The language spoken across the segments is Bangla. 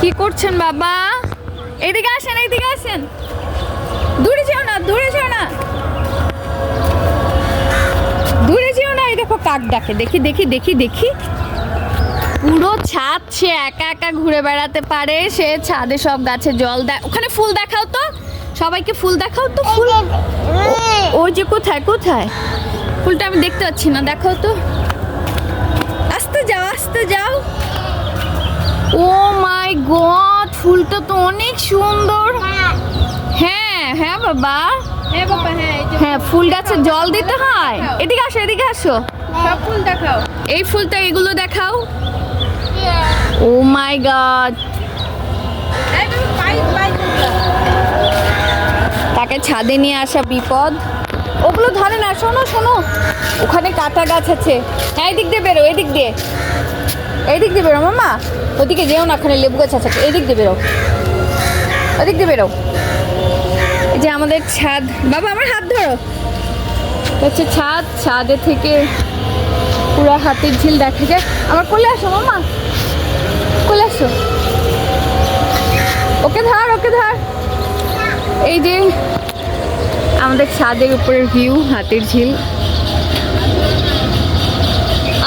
কি করছেন বাবা? এদিকে আসেন, এদিকে আসেন। দূরে যেও না, দূরে যেও না, দূরে যেও না। এই দেখো কাক ডাকে, দেখি দেখি দেখি দেখি। পুরো ছাদ সে একা একা ঘুরে বেড়াতে পারে। সে ছাদে সব গাছে জল দেয়। ওখানে ফুল দেখাও তো, সবাইকে ফুল দেখাও তো। ফুল ওই যে কোথায় কোথায় ফুলটা আমি দেখতে পাচ্ছি না, দেখাও তো। আস্তে যাও, আস্তে যাও। ও মাই গড, ফুলটা তো অনেক সুন্দর। হ্যাঁ হ্যাঁ বাবা, হ্যাঁ বাবা, হ্যাঁ হ্যাঁ ফুল গাছে জল দিতে হয়। এদিকে আসো, এদিকে আসো। সব ফুল দেখাও। এই ফুলটা, এগুলো দেখাও। ও মাই গড, এই তুমি পাই তাকে ছাদে নিয়ে আসা বিপদ। ওগুলো ধরে না। শোনো শোনো, ওখানে কাঁটা গাছ আছে। হ্যাঁ এদিক দিয়ে বেরো, এদিক দিয়ে, এদিক দিয়ে বেরো মামা। ওদিকে যেও না, ওখানে লেবু গাছ আছে। এদিক দিয়ে বেরো, ওদিক দিয়ে বেরো। এই যে আমাদের ছাদ। বাবা আমার হাত ধরো। হচ্ছে ছাদ, ছাদে থেকে পুরো হাতির ঝিল দেখা যায়। আমার কোলে আসো মামা, কোলে আসো। ওকে ধর, ওকে ধর। এই যে আমাদের ছাদের উপরের ভিউ, হাতির ঝিল।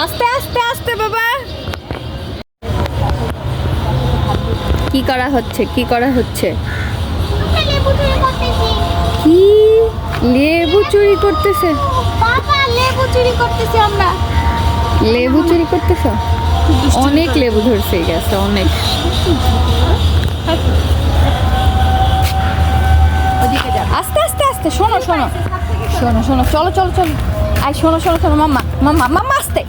আস্তে আস্তে আস্তে বাবা। কি করা হচ্ছে, কি করা হচ্ছে? কি লেবু চুরি করতেছে? বাবা লেবু চুরি করতেছি আমরা। লেবু চুরি করতেছ? অনেক লেবু ধরছে এই গাছে, অনেক। ওদিকে যা। আস্তে আস্তে আস্তে। শোনো শোনো শোনো শোনো, চলো চলো চলো। আই শোনো শোনো শোনো, মাম্মা মাম্মা মাম্মা আস্তে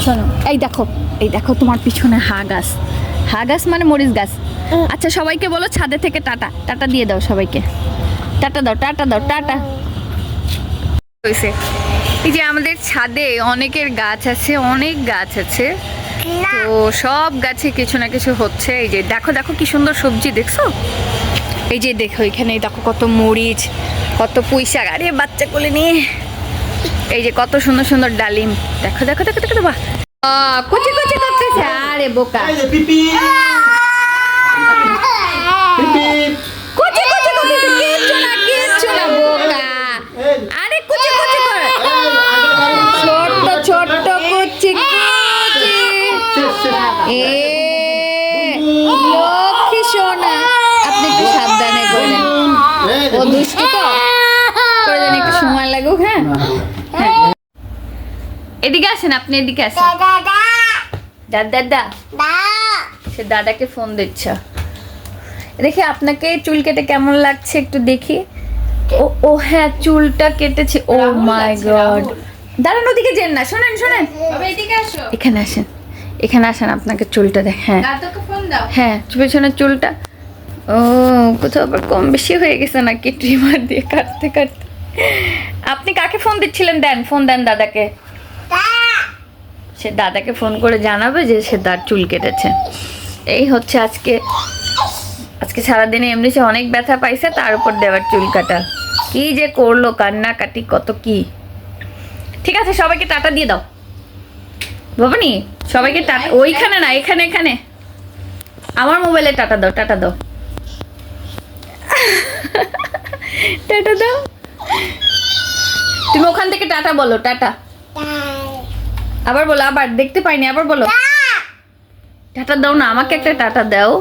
শোনো। এই দেখো, এই দেখো তোমার পিছনে হা গাছ। হা গাছ মানে মরিচ গাছ। আচ্ছা সবাইকে বলো ছাদে থেকে টাটা, টাটা দিয়ে দাও সবাইকে। টাটা দাও, টাটা দাও, টাটা। হয়েছে। এই যে আমাদের ছাদে অনেকের গাছ আছে, অনেক গাছ আছে। তো সব গাছে কিছু না কিছু হচ্ছে। এই যে দেখো দেখো কি সুন্দর সবজি, দেখছো? এই যে দেখো এখানে দেখো কত মরিচ, কত পুঁইশাক। আরে বাচ্চা কোলে নিয়ে। এই যে কত সুন্দর সুন্দর ডালিম। দেখো দেখো দেখো দেখো বাবা, কুচি কুচি করতেছে। আরে বোকা, এই যে পিপি পিপি কুচি কুচি করতেছে। কিচ্ছু না, কিচ্ছু না বোকা। আরে কুচি কুচি করে, ছোট্ট ছোট্ট কুচি কুচি। এ লক্ষ্মী সোনা, আপনি একটু সাবধানে করবেন। ও দুষ্টু তো, করে যেন একটু সময় লাগুক। হ্যাঁ হ্যাঁ, এদিকে আসেন, আপনি এদিকে আসেন। দাদা, সে দাদাকে ফোন দিচ্ছে। দেখি আপনাকে চুল কেটে কেমন লাগছে একটু দেখি। ও ও হ্যাঁ, চুলটা কেটেছে। ও মাই গড, দাঁড়ান ওদিকে যেন না। শোনেন শোনেন, বাবা এদিকে আসো। এখানে আসেন, এখানে আসেন, আপনাকে চুলটা দেখ। হ্যাঁ দাদুকে ফোন দাও। হ্যাঁ, পেছনের চুলটা ও কোথাও আবার কম বেশি হয়ে গেছে নাকি ট্রিমার দিয়ে কাটতে কাটতে। আপনি কাকে ফোন দিচ্ছিলেন? দেন ফোন, দেন দাদাকে। সে দাদাকে ফোন করে জানাবে যে সে তার চুল কেটেছে। এই হচ্ছে আজকে, আজকে সারাদিনে এমনি সে অনেক ব্যথা পাইছে, তার উপর দেওয়ার চুল কাটা। কি যে করলো, কান্নাকাটি কত কি। ঠিক আছে সবাইকে টাটা দিয়ে দাও বাবানি, সবাইকে টাটা। ওইখানে না, এখানে এখানে আমার মোবাইলে টাটা দাও, টাটা দাও, টাটা দাও। তুমি ওখান থেকে টাটা বলো, টাটা। আবার বলো, আবার দেখতে পাইনি, আবার বলো টাটা দাও না, আমাকে একটা টাটা দাও।